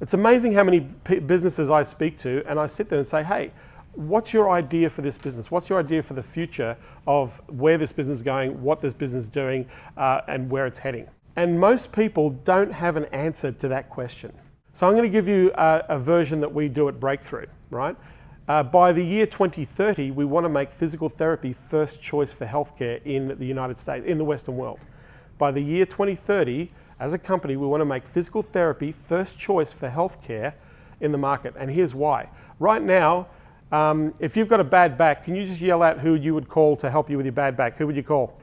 It's amazing how many businesses I speak to and I sit there and say, hey, what's your idea for this business? What's your idea for the future of where this business is going, what this business is doing, and where it's heading? And most people don't have an answer to that question. So I'm going to give you a version that we do at Breakthrough, right? By the year 2030, we want to make physical therapy first choice for healthcare in the United States, in the Western world. By the year 2030, as a company, we want to make physical therapy first choice for healthcare in the market. And here's why. Right now, if you've got a bad back, can you just yell out who you would call to help you with your bad back? Who would you call?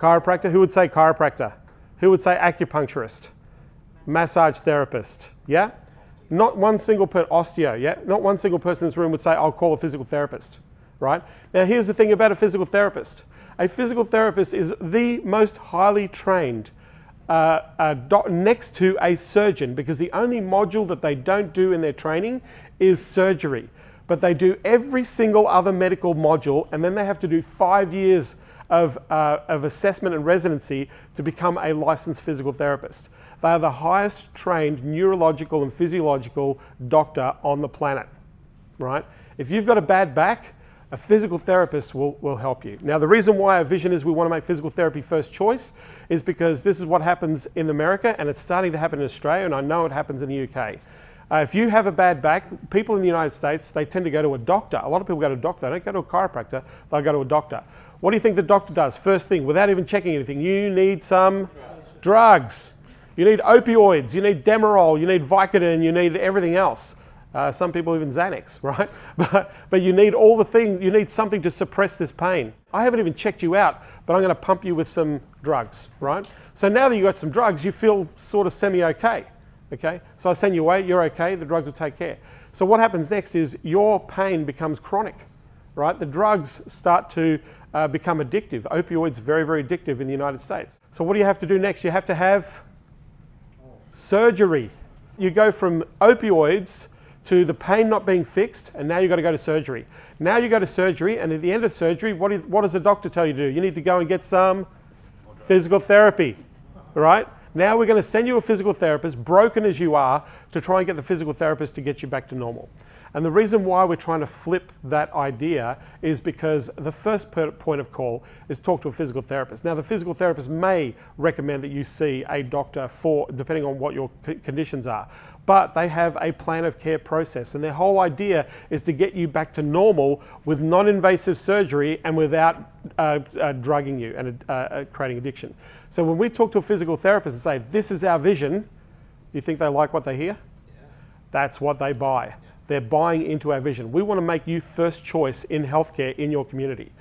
Chiropractor? Who would say chiropractor? Who would say acupuncturist? Massage therapist? Yeah? Not one single osteo, yeah? Not one single person in this room would say, I'll call a physical therapist, right? Now here's the thing about a physical therapist. A physical therapist is the most highly trained next to a surgeon, because the only module that they don't do in their training is surgery. But they do every single other medical module, and then they have to do 5 years of assessment and residency to become a licensed physical therapist. They are the highest trained neurological and physiological doctor on the planet, right? If you've got a bad back, a physical therapist will help you. Now, the reason why our vision is we want to make physical therapy first choice is because this is what happens in America, and it's starting to happen in Australia, and I know it happens in the UK. If you have a bad back, people in the United States, they tend to go to a doctor. A lot of people go to a doctor. They don't go to a chiropractor, they'll go to a doctor. What do you think the doctor does? First thing, without even checking anything, you need some drugs. You need opioids, you need Demerol, you need Vicodin, you need everything else. Some people even Xanax, right? But you need all the things, you need something to suppress this pain. I haven't even checked you out, but I'm going to pump you with some drugs, right? So now that you've got some drugs, you feel sort of semi-okay, okay? So I send you away, you're okay, the drugs will take care. So what happens next is your pain becomes chronic, right? The drugs start to become addictive. Opioids are very, very addictive in the United States. So what do you have to do next? You have to have surgery. You go from opioids to the pain not being fixed, and now you've got to go to surgery. Now you go to surgery, and at the end of surgery, what does the doctor tell you to do? You need to go and get some physical therapy, right? Now we're going to send you a physical therapist, broken as you are, to try and get the physical therapist to get you back to normal. And the reason why we're trying to flip that idea is because the first point of call is talk to a physical therapist. Now, the physical therapist may recommend that you see a doctor depending on what your conditions are, but they have a plan of care process, and their whole idea is to get you back to normal with non-invasive surgery and without drugging you and creating addiction. So when we talk to a physical therapist and say, this is our vision, do you think they like what they hear? Yeah. That's what they buy. Yeah. They're buying into our vision. We want to make you first choice in healthcare in your community,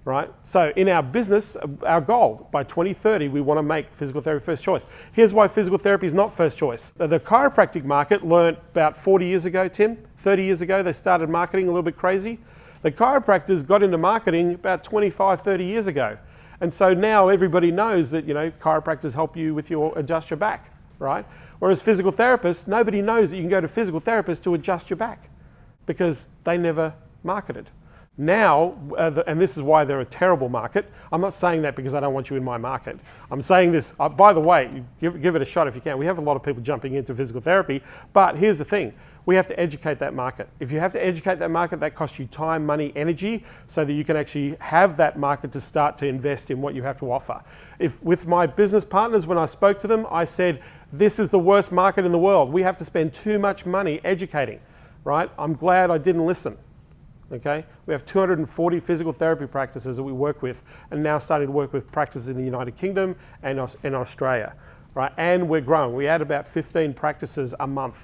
right? So in our business, our goal, by 2030, we want to make physical therapy first choice. Here's why physical therapy is not first choice. The chiropractic market learned about 40 years ago, Tim, 30 years ago, they started marketing a little bit crazy. The chiropractors got into marketing about 25, 30 years ago. And so now everybody knows that, chiropractors help you with adjust your back, right? Whereas physical therapists, nobody knows that you can go to physical therapists to adjust your back because they never marketed. Now, and this is why they're a terrible market. I'm not saying that because I don't want you in my market. I'm saying this, by the way, give it a shot if you can. We have a lot of people jumping into physical therapy, but here's the thing. We have to educate that market. If you have to educate that market, that costs you time, money, energy, so that you can actually have that market to start to invest in what you have to offer. With my business partners, when I spoke to them, I said, this is the worst market in the world. We have to spend too much money educating, right? I'm glad I didn't listen. Okay, we have 240 physical therapy practices that we work with, and now starting to work with practices in the United Kingdom and in Australia, right? And we're growing. We add about 15 practices a month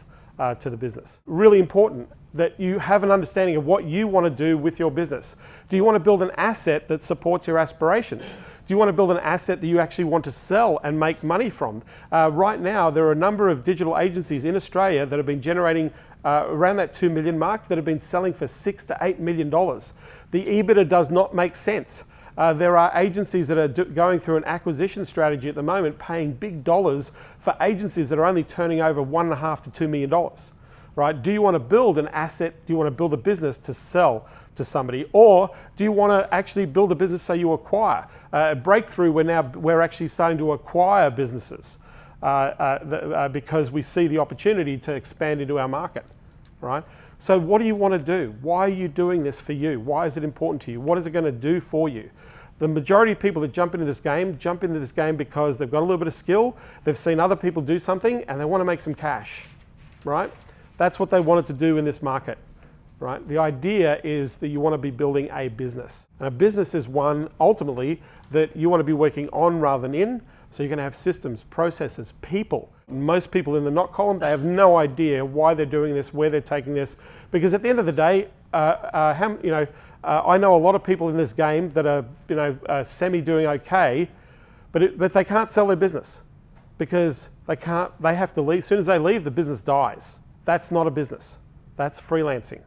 to the business. Really important that you have an understanding of what you want to do with your business. Do you want to build an asset that supports your aspirations? Do you want to build an asset that you actually want to sell and make money from? Right now, there are a number of digital agencies in Australia that have been generating around that 2 million mark that have been selling for $6 to $8 million. The EBITDA does not make sense. There are agencies that are going through an acquisition strategy at the moment, paying big dollars for agencies that are only turning over $1.5 to $2 million. Right? Do you want to build an asset? Do you want to build a business to sell to somebody, or do you want to actually build a business so you acquire? Breakthrough, we're actually starting to acquire businesses. because we see the opportunity to expand into our market, right? So what do you want to do? Why are you doing this for you? Why is it important to you? What is it going to do for you? The majority of people that jump into this game because they've got a little bit of skill, they've seen other people do something, and they want to make some cash, right? That's what they wanted to do in this market, right? The idea is that you want to be building a business. And a business is one, ultimately, that you want to be working on rather than in. So you're going to have systems, processes, people. Most people in the not column, they have no idea why they're doing this, where they're taking this. Because at the end of the day, I know a lot of people in this game that are semi doing okay, but they can't sell their business because they have to leave. As soon as they leave, the business dies. That's not a business. That's freelancing.